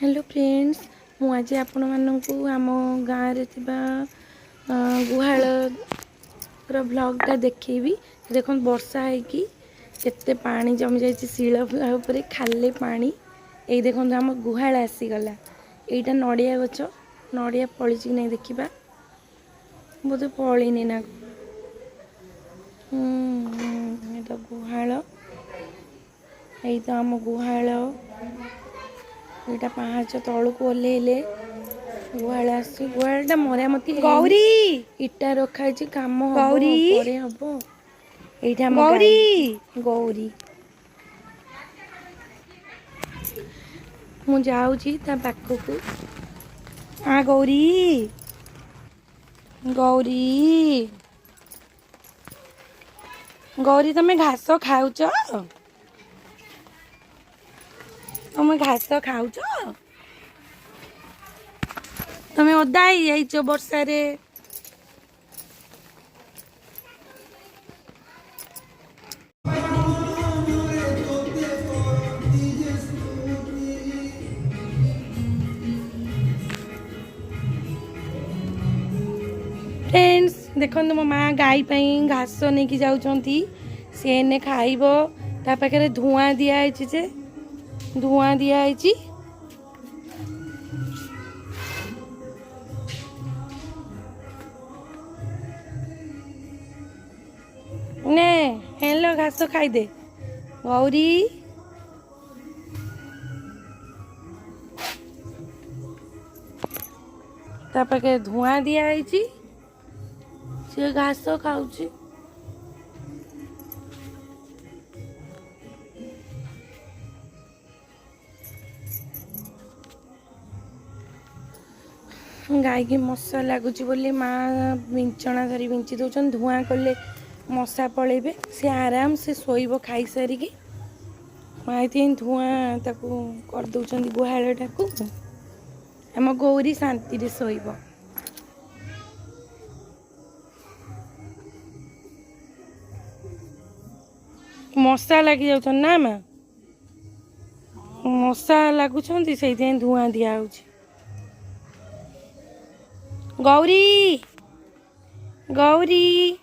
hello friends मु आज आपण मानू आम गाँव में गुहाल व्लॉगटा देखी देख वर्षा है केते पानी जमी जाइए शिल खाले पानी ये देखो आम गुहाल आसीगला यहाँ नड़िया गछ नड़िया फली कि नहीं देखा बोधे फलिनी ना गुहाल यही तो आम गुहाल यहाँ पाँच तौक ओह्लैले गुहाल गुहालटा मरामती गौरी इटा रखाई कम गौरी हम ये गौरी गौरी मु जाऊँगी पाखक हाँ गौरी गौरी गौरी तुम्हें घास खाऊच तुम घास खाऊच तुम्हें ओदा ही जा वर्षा रे फ्रेंड्स देखो मो माँ गाई घास नहीं कि जाऊँगी सी ने खाइब ता पाखे धुआं दिखाई जे धुआं दिखाई ने हेलो घास खाईदे गौरी ता पाखे धुआं दिखाई सी घास खाऊची गाई की मशा लगुच बोली माँ विंचना धरी विंची दौन धुआं कले मशा पलैबे सी आराम से शोब खाई सारिकी माँ ये धुआं ताकू कर दौरान गुहालटा को आम गौरी शांति शोब मशा लगी जाऊँ ना माँ मशा लगुंट से धुआं दिया गौरी गौरी